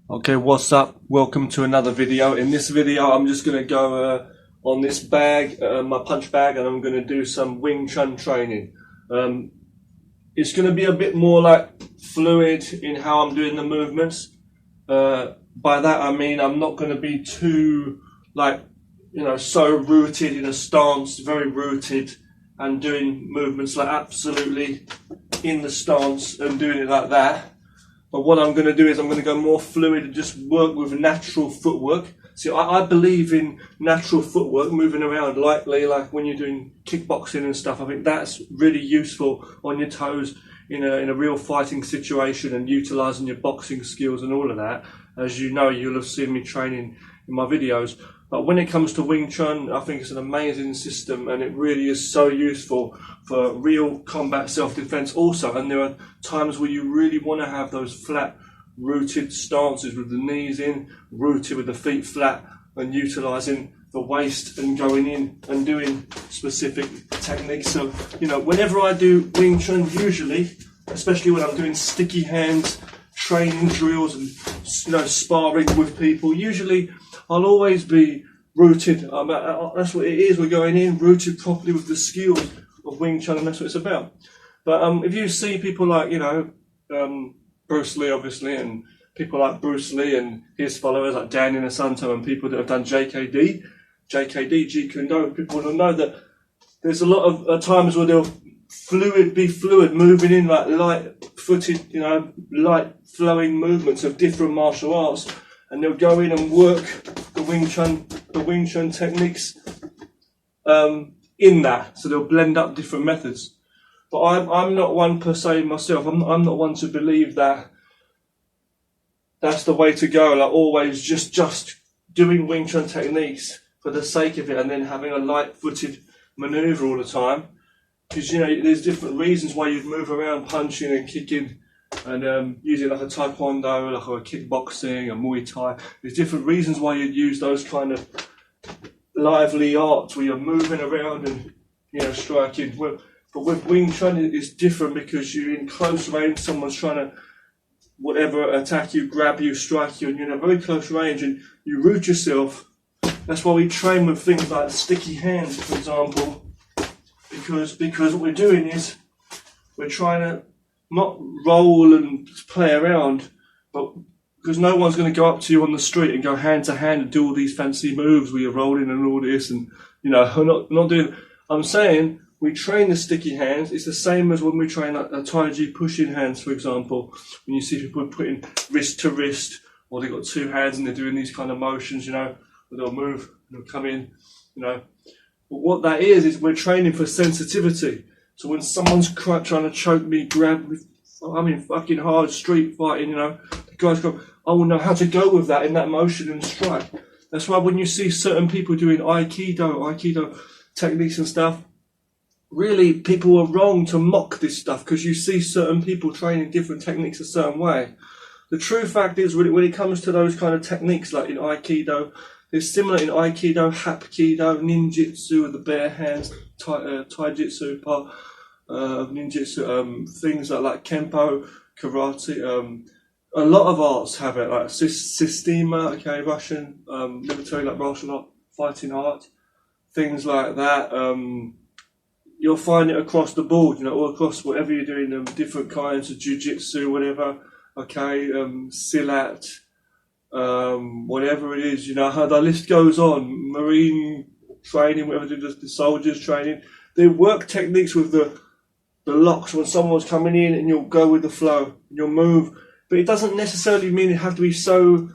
Okay, what's up? Welcome to another video. In this video, I'm just going to go on this bag, my punch bag, and I'm going to do some Wing Chun training. It's going to be a bit more like fluid in how I'm doing the movements. By that I mean I'm not going to be too so rooted in a stance, very rooted, and doing movements like absolutely in the stance and doing it like that. But what I'm going to do is I'm going to go more fluid and just work with natural footwork. See, I believe in natural footwork, moving around lightly, like when you're doing kickboxing and stuff. I think that's really useful on your toes in a real fighting situation and utilising your boxing skills and all of that. As you know, you'll have seen me training in my videos. But when it comes to Wing Chun, I think it's an amazing system, and it really is so useful for real combat self-defense also. And there are times where you really want to have those flat rooted stances with the knees in, rooted with the feet flat, and utilising the waist and going in and doing specific techniques. So, whenever I do Wing Chun, usually, especially when I'm doing sticky hands, training drills and sparring with people, usually I'll always be rooted. That's what it is. We're going in rooted properly with the skills of Wing Chun, and that's what it's about. But if you see people like Bruce Lee, obviously, and people like Bruce Lee and his followers like Dan Inosanto and people that have done JKD, Jeet Kune Do, people will know that there's a lot of times where they'll be fluid, moving in like light-footed, light flowing movements of different martial arts, and they'll go in and work the Wing Chun techniques in that. So they'll blend up different methods. But I'm not one per se myself. I'm not one to believe that that's the way to go. Like always, just doing Wing Chun techniques for the sake of it, and then having a light-footed maneuver all the time. Because there's different reasons why you'd move around punching and kicking and using like a taekwondo, like a kickboxing, a Muay Thai. There's different reasons why you'd use those kind of lively arts where you're moving around and striking. But with Wing Chun, it's different because you're in close range. Someone's trying to attack you, grab you, strike you, and you're in a very close range and you root yourself. That's why we train with things like sticky hands, for example. Because what we're doing is we're trying to not roll and play around, but because no one's going to go up to you on the street and go hand to hand and do all these fancy moves where you're rolling and all this, and we're not doing. I'm saying we train the sticky hands. It's the same as when we train like a Tai Chi pushing hands, for example. When you see people putting wrist to wrist, or they've got two hands and they're doing these kind of motions, where they'll move and they'll come in, But what that is we're training for sensitivity. So when someone's trying to choke me, grab me, fucking hard street fighting, the guys go, I will know how to go with that in that motion and strike. That's why when you see certain people doing Aikido techniques and stuff, really people are wrong to mock this stuff because you see certain people training different techniques a certain way. The true fact is when it comes to those kind of techniques like in Aikido, it's similar in Aikido, Hapkido, Ninjutsu with the bare hands, Taijutsu, Ninjutsu, things like Kempo, Karate. A lot of arts have it, like Sistema, Russian, military, like martial art, fighting art, things like that. You'll find it across the board, all across whatever you're doing, different kinds of jiu-jitsu, whatever, Silat, whatever it is, how the list goes on. Marine training, whatever the soldiers training, they work techniques with the locks when someone's coming in, and you'll go with the flow and you'll move. But it doesn't necessarily mean it have to be so,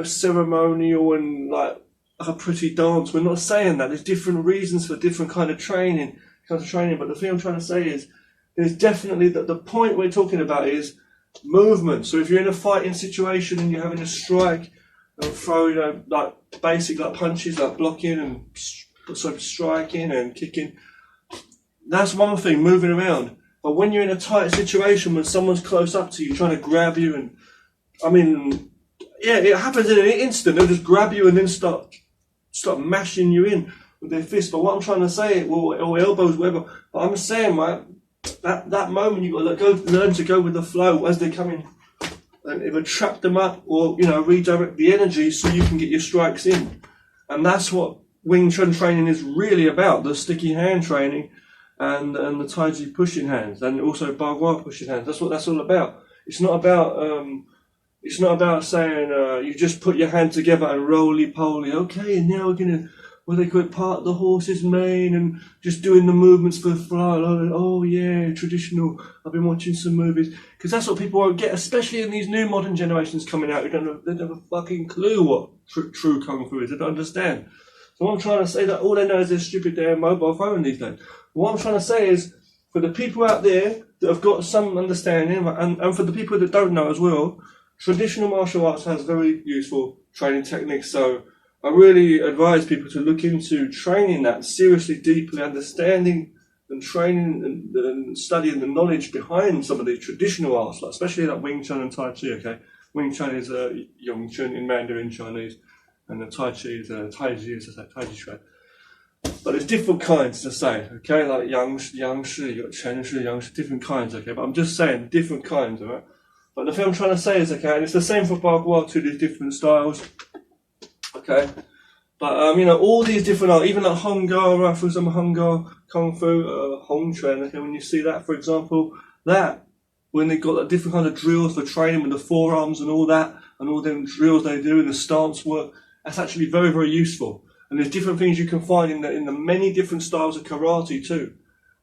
ceremonial and like a pretty dance. We're not saying that. There's different reasons for different kind of training. But the thing I'm trying to say is there's definitely the point we're talking about is movement. So if you're in a fighting situation and you're having to strike and throw, like basic like punches, like blocking and striking and kicking, that's one thing, moving around. But when you're in a tight situation, when someone's close up to you trying to grab you, and it happens in an instant. They'll just grab you and then start mashing you in with their fist. But what I'm trying to say, or elbows, whatever. But I'm saying, right, that moment you've got to learn to go with the flow as they're coming and either trap them up or, you know, redirect the energy so you can get your strikes in. And that's what Wing Chun training is really about, the sticky hand training and the Tai Chi pushing hands, and also Bagua pushing hands. That's what that's all about. It's not about saying you just put your hand together and roly-poly, okay, and now we're going to, what they call it, part the horse's mane and just doing the movements for the fly. Oh yeah, traditional. I've been watching some movies. Because that's what people won't get, especially in these new modern generations coming out who they don't have a fucking clue what true Kung Fu is. They don't understand. So I'm trying to say that all they know is this stupid damn mobile phone these days. What I'm trying to say is, for the people out there that have got some understanding, and for the people that don't know as well, traditional martial arts has very useful training techniques. So I really advise people to look into training that seriously, deeply, understanding and training and studying the knowledge behind some of the traditional arts, like especially like Wing Chun and Tai Chi. Okay, Wing Chun is Yong Chun in Mandarin Chinese, and the Tai Chi is Tai Chi, as I say, Tai Chi Chuan. But there's different kinds to say, okay, like Yang Shi, you got Chen Shi, Yang Shi, different kinds, okay. But I'm just saying different kinds, alright. But the thing I'm trying to say is, okay, and it's the same for Bagua too, these different styles, okay. But, you know, all these different, even like Honggar, for example, Honggar, Kung Fu, Hong Chuan, okay, when you see that, for example, that, when they've got like, different kinds of drills for training with the forearms and all that, and all them drills they do in the stance work, that's actually very, very useful. And there's different things you can find in the many different styles of karate too,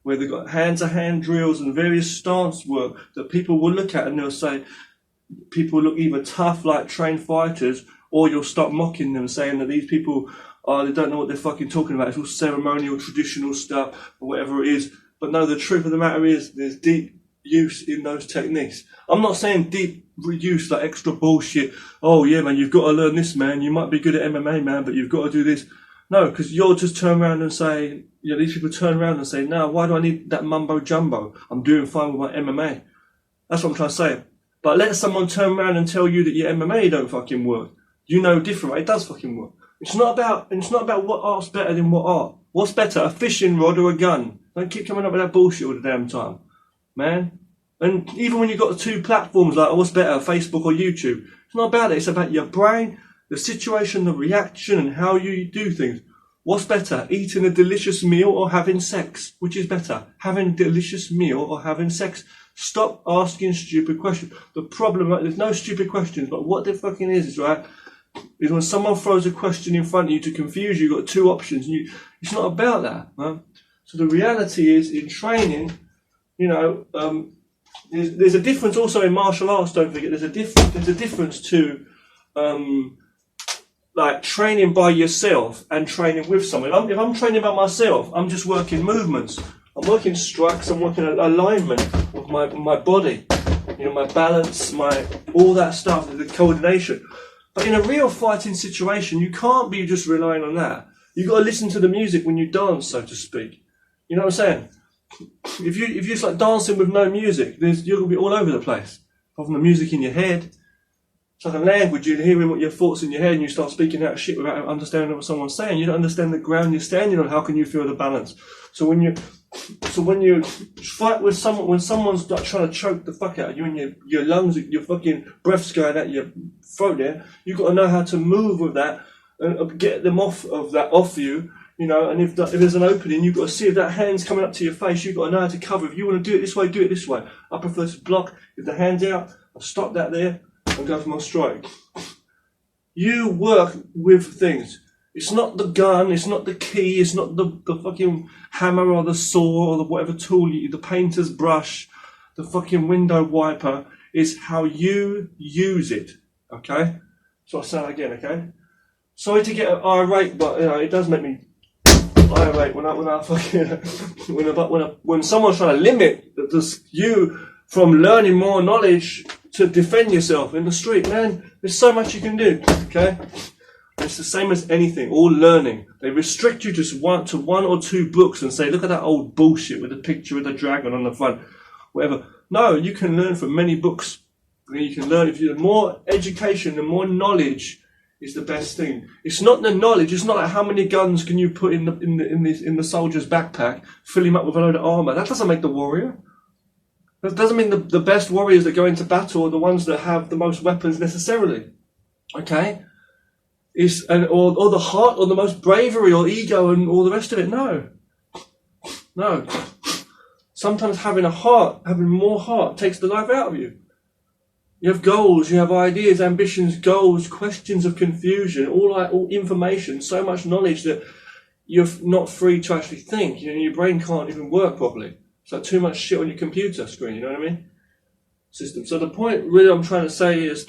where they've got hand-to-hand drills and various stance work that people will look at and they'll say, people look either tough like trained fighters, or you'll start mocking them, saying that these people, they don't know what they're fucking talking about. It's all ceremonial, traditional stuff, or whatever it is. But no, the truth of the matter is, there's deep use in those techniques. I'm not saying deep use like extra bullshit. Oh yeah, man, you've got to learn this, man. You might be good at MMA, man, but you've got to do this. No, because you'll just turn around and say, you know, these people turn around and say, no, why do I need that mumbo jumbo? I'm doing fine with my MMA. That's what I'm trying to say. But let someone turn around and tell you that your MMA don't fucking work. You know different, right? It does fucking work. It's not about what art's better than what art. What's better, a fishing rod or a gun? Don't keep coming up with that bullshit all the damn time, man. And even when you've got two platforms like, what's better, Facebook or YouTube? It's not about it. It's about your brain, the situation, the reaction, and how you do things. What's better, eating a delicious meal or having sex? Which is better, having a delicious meal or having sex? Stop asking stupid questions. The problem, right, there's no stupid questions, but what there fucking is, right, is when someone throws a question in front of you to confuse you, you've got two options. And it's not about that, right? So the reality is, in training, you know, there's a difference also in martial arts, don't forget. There's a difference to like training by yourself and training with someone. If I'm training by myself, I'm just working movements. I'm working strikes, I'm working alignment with my body, you know, my balance, all that stuff, the coordination. But in a real fighting situation, you can't be just relying on that. You've got to listen to the music when you dance, so to speak. You know what I'm saying? If you're just like dancing with no music, you're going to be all over the place. Apart from the music in your head. It's like a language, you're hearing what your thoughts in your head and you start speaking out shit without understanding what someone's saying. You don't understand the ground you're standing on. How can you feel the balance? So when you fight with someone, when someone's like trying to choke the fuck out of you and your lungs, your fucking breath's going out your throat there, you've got to know how to move with that and get them off you. You know, and if there's an opening, you've got to see if that hand's coming up to your face. You've got to know how to cover. If you want to do it this way, do it this way. I prefer to block. If the hand's out, I'll stop that there and go for my strike. You work with things. It's not the gun, it's not the key, it's not the fucking hammer or the saw or the whatever tool, the painter's brush, the fucking window wiper. It's how you use it, okay? So I'll say that again, okay? Sorry to get irate, but you know, it does make me irate when someone's trying to limit you from learning more knowledge to defend yourself in the street. Man, there's so much you can do, okay? It's the same as anything, all learning. They restrict you to one or two books and say, look at that old bullshit with the picture of the dragon on the front, whatever. No, you can learn from many books. You can learn, if you have more education and more knowledge is the best thing. It's not the knowledge, it's not like how many guns can you put in the soldier's backpack, fill him up with a load of armour. That doesn't make the warrior. That doesn't mean the best warriors that go into battle are the ones that have the most weapons necessarily. Okay? Or the heart, or the most bravery, or ego, and all the rest of it. No. No. Sometimes having more heart, takes the life out of you. You have goals, you have ideas, ambitions, goals, questions of confusion, all information, so much knowledge that you're not free to actually think. You know, your brain can't even work properly. It's like too much shit on your computer screen, you know what I mean? System. So the point really I'm trying to say is,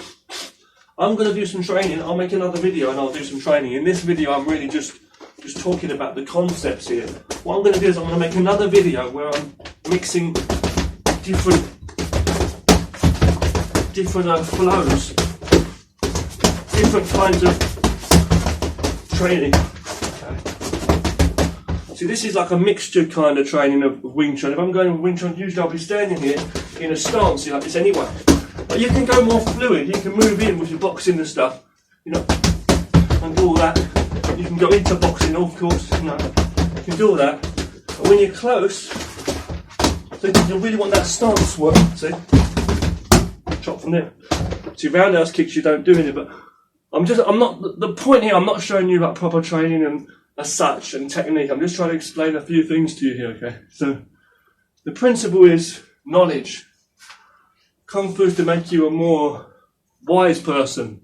I'm going to do some training. I'll make another video and I'll do some training. In this video, I'm really just talking about the concepts here. What I'm going to do is I'm going to make another video where I'm mixing different flows, different kinds of training. See, this is like a mixture kind of training of Wing Chun. If I'm going with Wing Chun, usually I'll be standing here in a stance like this anyway. But you can go more fluid. You can move in with your boxing and stuff, you know, and do all that. You can go into boxing, of course, you know, you can do all that. But when you're close, so you really want that stance work, see? Chop from there. See, roundhouse kicks you don't do any, but the point here, I'm not showing you like proper training and as such and technique. I'm just trying to explain a few things to you here, okay? So, the principle is knowledge. Kung Fu is to make you a more wise person,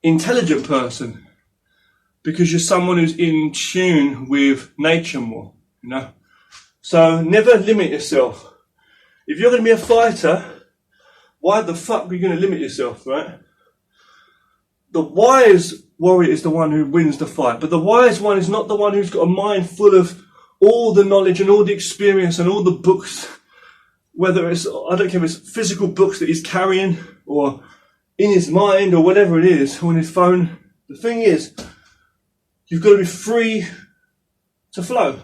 intelligent person, because you're someone who's in tune with nature more, you know? So, never limit yourself. If you're going to be a fighter, why the fuck are you going to limit yourself, right? The wise warrior is the one who wins the fight, but the wise one is not the one who's got a mind full of all the knowledge and all the experience and all the books, whether it's, I don't care if it's physical books that he's carrying or in his mind or whatever it is, or on his phone. The thing is, you've got to be free to flow.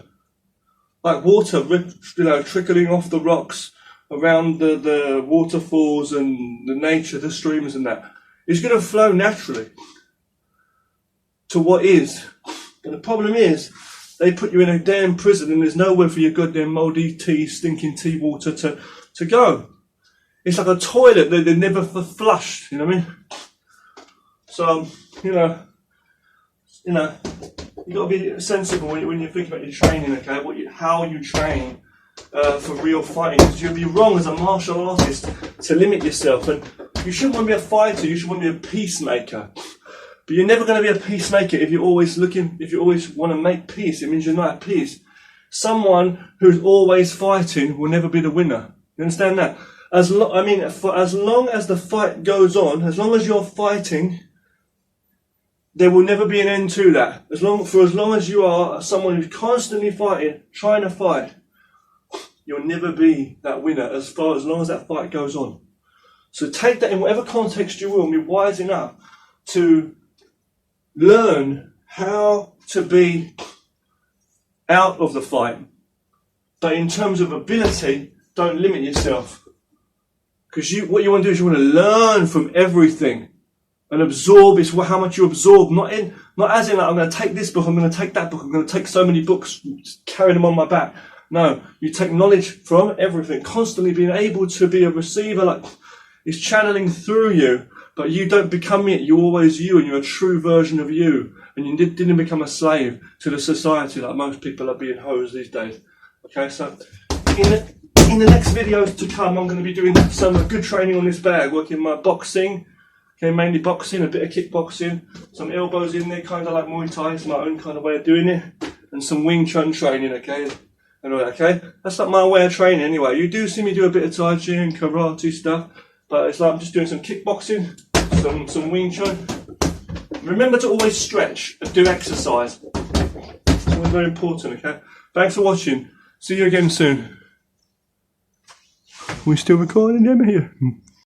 Like water, you know, trickling off the rocks around the waterfalls and the nature, the streams and that. It's going to flow naturally to what is. But the problem is, they put you in a damn prison and there's nowhere for your goddamn mouldy tea, stinking tea water to go. It's like a toilet that they're never flushed, you know what I mean? So, you know, you've got to be sensible when you think about your training, okay? How you train for real fighting. Because you'd be wrong as a martial artist to limit yourself. And you shouldn't want to be a fighter, you should want to be a peacemaker. But you're never going to be a peacemaker if you're always want to make peace. It means you're not at peace. Someone who's always fighting will never be the winner. You understand that? For as long as the fight goes on, as long as you're fighting, there will never be an end to that. As long as you are someone who's constantly fighting, trying to fight, you'll never be that winner as long as that fight goes on. So take that in whatever context you will and be wise enough to learn how to be out of the fight. But in terms of ability, don't limit yourself. Because what you want to do is you want to learn from everything and absorb. It's how much you absorb. Not as in like, I'm going to take this book, I'm going to take that book, I'm going to take so many books, carry them on my back. No, you take knowledge from everything, constantly being able to be a receiver, like it's channeling through you, but you don't become it, you're always you, and you're a true version of you, and you didn't become a slave to the society like most people are being hosed these days. Okay, so in the next videos to come, I'm going to be doing some good training on this bag, working my boxing, okay, mainly boxing, a bit of kickboxing, some elbows in there, kind of like Muay Thai, it's my own kind of way of doing it, and some Wing Chun training, okay? Okay, that's like my way of training anyway. You do see me do a bit of Tai Chi and karate stuff, but it's like I'm just doing some kickboxing, some Wing Chun. Remember to always stretch and do exercise. It's always very important, okay? Thanks for watching. See you again soon. We're still recording, Emma here.